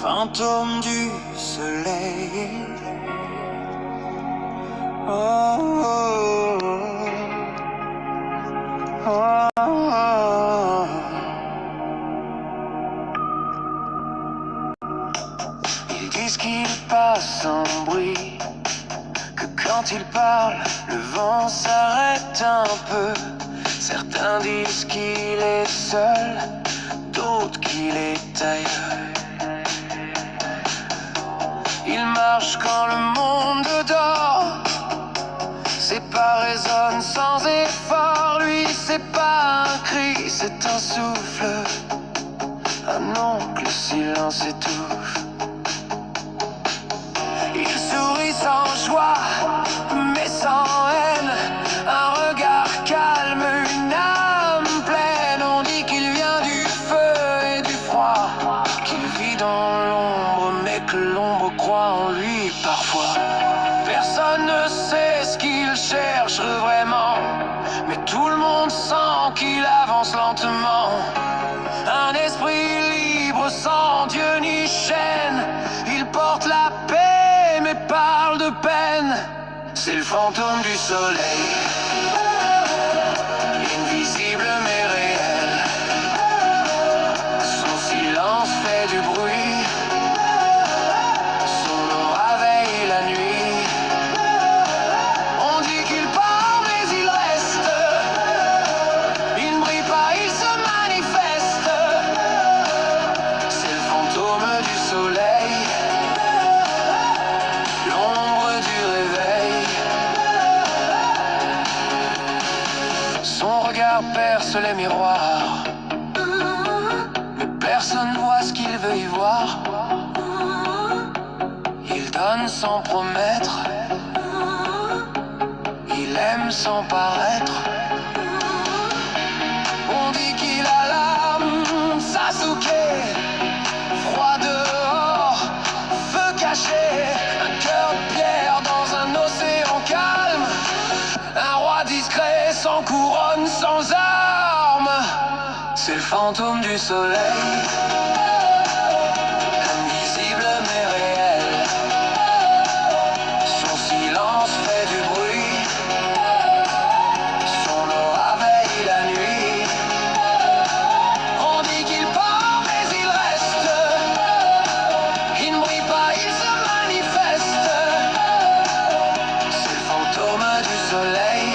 fantôme du soleil. Oh, oh, oh, oh. Ils disent qu'il passe sans bruit, que quand il parle, le vent s'arrête un peu. Certains disent qu'il est seul, d'autres qu'il est ailleurs. Il marche quand le monde dort, ses pas résonnent sans effort. Lui, c'est pas un cri, c'est un souffle. Ah non, que le silence étouffe. Il sourit sans joie, mais sans haine. Un regard calme, une âme pleine. On dit qu'il vient du feu et du froid, qu'il vit dans l'ombre, mais que l'ombre croit en lui parfois. Personne ne sait ce qu'il cherche vraiment, mais tout le monde sent qu'il avance lentement. Un esprit libre sans Dieu ni chaîne. Il porte la paix mais parle de peine. C'est le fantôme du soleil, invisible mais réel. Son silence fait du bruit, son aura veille la nuit. On dit qu'il part mais il reste. Il ne brille pas, il se manifeste. C'est le fantôme du soleil, l'ombre du réveil. Son regard perce les miroirs, mais personne voit ce qu'il veut y voir. Il donne sans promettre, il aime sans paraître. On dit qu'il a l'âme Sasuke, froid dehors, feu caché. Un cœur de pierre dans un océan calme. Un roi discret, sans couronne, sans armes. C'est le fantôme du soleil, invisible mais réel. Son silence fait du bruit, son aura veille la nuit. On dit qu'il part mais il reste. Il ne brille pas, il se manifeste. C'est le fantôme du soleil,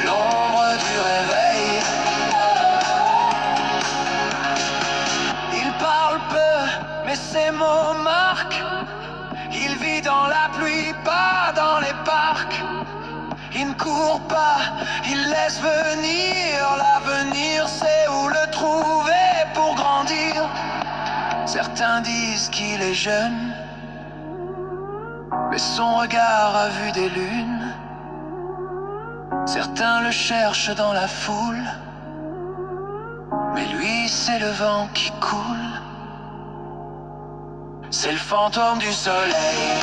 l'ombre du réveil. Il parle peu, mais ses mots marquent. Il vit dans la pluie, pas dans les parcs. Il ne court pas, il laisse venir. L'avenir, c'est où le trouver pour grandir. Certains disent qu'il est jeune, mais son regard a vu des lunes. Certains le cherchent dans la foule, mais lui, c'est le vent qui coule. C'est le fantôme du soleil.